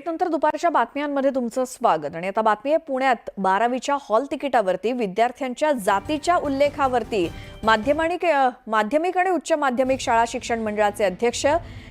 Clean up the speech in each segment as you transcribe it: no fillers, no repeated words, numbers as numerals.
ब्रेकनंतर दुपारच्या बातम्यांमध्ये तुमचं स्वागत। आणि आता बातमी आहे पुण्यात 12वीच्या हॉल तिकिटावरती विद्यार्थ्यांच्या जातीच्या उल्लेखावरती माध्यमिक आणि उच्च माध्यमिक शाळा शिक्षण मंडळाचे अध्यक्ष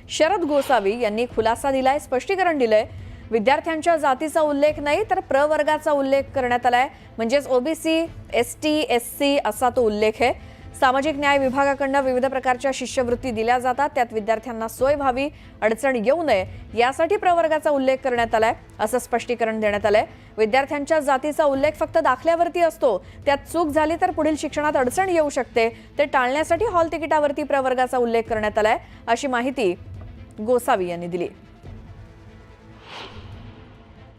शरद गोसावी यांनी खुलासा दिलाय, स्पष्टीकरण दिलंय। विद्यार्थ्यांच्या जातीचा उल्लेख नाही तर प्रवर्गाचा उल्लेख करण्यात आलाय, म्हणजेच ओबीसी, एसटी, एससी असा तो उल्लेख आहे। सामाजिक न्याय विभागाकडून विविध प्रकारच्या शिष्यवृत्ती दिल्या जातात, त्यात विद्यार्थ्यांना सोय व्हावी, अडचण येऊ नये यासाठी प्रवर्गाचा उल्लेख करण्यात आलाय असं स्पष्टीकरण देण्यात आलंय। विद्यार्थ्यांच्या जातीचा उल्लेख फक्त दाखल्यावरती असतो, त्यात चूक झाली तर पुढील शिक्षणात अडचण येऊ शकते, ते टाळण्यासाठी हॉल तिकिटावरती प्रवर्गाचा उल्लेख करण्यात आलाय अशी माहिती गोसावी यांनी दिली।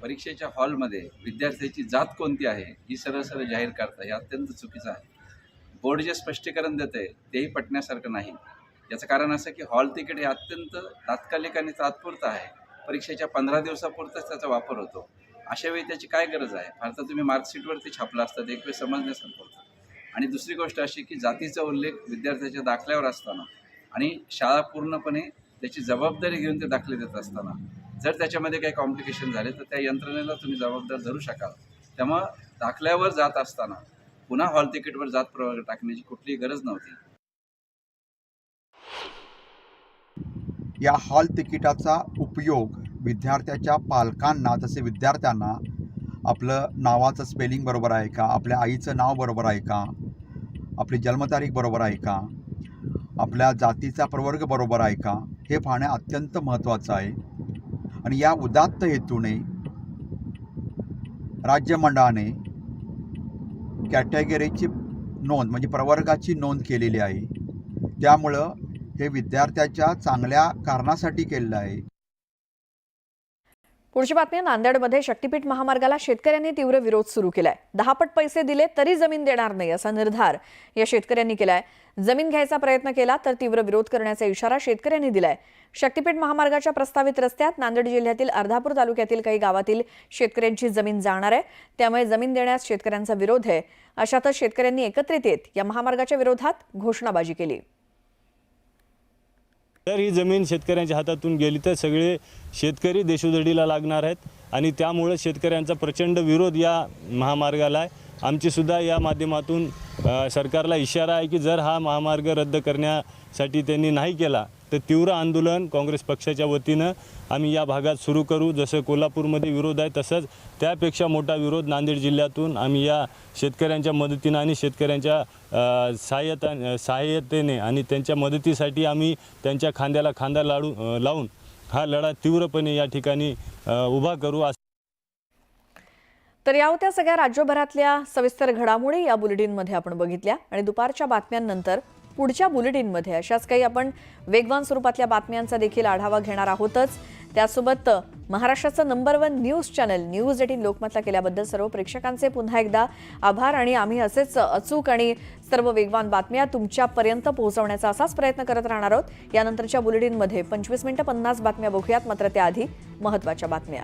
परीक्षेच्या हॉलमध्ये विद्यार्थ्याची जात कोणती आहे ही सरळ जाहीर करता हे अत्यंत चुकीचं आहे। बोर्ड जे स्पष्टीकरण देते तेही पटण्यासारखं नाही। याचं कारण असं की हॉल तिकीट हे अत्यंत तात्कालिक आणि तात्पुरतं आहे, परीक्षेच्या 15 दिवसापुरताच त्याचा वापर होतो। अशा वेळी त्याची काय गरज आहे? फार तर तुम्ही मार्कशीटवरती छापला असतात, एक वेळ समजण्यासारखं होतं। आणि दुसरी गोष्ट अशी की जातीचा उल्लेख विद्यार्थ्याच्या दाखल्यावर असताना आणि शाळा पूर्णपणे त्याची जबाबदारी घेऊन ते दाखले देत असताना जर त्याच्यामध्ये काही कॉम्प्लिकेशन झाले तर त्या यंत्रणेला तुम्ही जबाबदार धरू शकाल। त्यामुळे दाखल्यावर जात असताना पुन्हा हॉल तिकीटवर जात प्रवर्ग टाकण्याची कुठलीही गरज नव्हती। या हॉल तिकिटाचा उपयोग विद्यार्थ्याच्या पालकांना तसे विद्यार्थ्यांना आपलं नावाचं स्पेलिंग बरोबर आहे का, आपल्या आईचं नाव बरोबर आहे का, आपली जन्मतारीख बरोबर आहे का, आपल्या जातीचा प्रवर्ग बरोबर आहे का, हे पाहणे अत्यंत महत्त्वाचं आहे। आणि या उदात्त हेतूने राज्य मंडळाने कॅटेगरीची नोंद म्हणजे प्रवर्गाची नोंद केलेली आहे, त्यामुळं हे विद्यार्थ्याच्या चांगल्या कारणासाठी केलेलं आहे। पुढची बातमी, नांदेडमध्ये शक्तीपीठ महामार्गाला शेतकऱ्यांनी तीव्र विरोध सुरू केलाय। 10 पट पैसे दिले तरी जमीन देणार नाही असा निर्धार या शेतकऱ्यांनी केलाय। जमीन घ्यायचा प्रयत्न केला तर तीव्र विरोध करण्याचा इशारा शेतकऱ्यांनी दिलाय। शक्तीपीठ महामार्गाच्या प्रस्तावित रस्त्यात नांदेड जिल्ह्यातील अर्धापूर तालुक्यातील काही गावातील शेतकऱ्यांची जमीन जाणार आहे, त्यामुळे जमीन देण्यास शेतकऱ्यांचा विरोध आहे। अशातच शेतकऱ्यांनी एकत्रित येत या महामार्गाच्या विरोधात घोषणाबाजी केली। तर ही जमीन शेतकऱ्यांच्या हातातून गेली तर सगळे शेतकरी देशोधडीला लागणार आहेत आणि त्यामुळे शेतकऱ्यांचा प्रचंड विरोध या महामार्गाला आहे। आमची सुद्धा या माध्यमातून सरकारला इशारा आहे की जर हा महामार्ग रद्द करण्यासाठी त्यांनी नाही केला तर तीव्र आंदोलन काँग्रेस पक्षाच्या वतीनं आम्ही या भागात सुरू करू। जसं कोल्हापूरमध्ये विरोध आहे तसंच त्यापेक्षा मोठा विरोध नांदेड जिल्ह्यातून आम्ही या शेतकऱ्यांच्या मदतीनं आणि शेतकऱ्यांच्या सहाय्यतेने आणि त्यांच्या मदतीसाठी आम्ही त्यांच्या खांद्याला खांदा लावून हा लढा तीव्रपणे या ठिकाणी उभा करू। तर या होत्या सगळ्या राज्यभरातल्या सविस्तर घडामोडी या बुलेटिनमध्ये आपण बघितल्या। आणि दुपारच्या बातम्यांनंतर पुढच्या बुलेटिनमध्ये अशाच काही आपण वेगवान स्वरूपातल्या बातम्यांचा देखील आढावा घेणार आहोतच। त्यासोबत महाराष्ट्राचं नंबर 1 न्यूज चॅनल न्यूज 18 लोकमतला केल्याबद्दल सर्व प्रेक्षकांचे पुन्हा एकदा आभार। आणि आम्ही असेच अचूक आणि सर्व वेगवान बातम्या तुमच्यापर्यंत पोहोचवण्याचा असाच प्रयत्न करत राहणार आहोत। यानंतरच्या बुलेटिनमध्ये 25 मिनिटं 50 बातम्या बघूयात, मात्र त्याआधी महत्त्वाच्या बातम्या।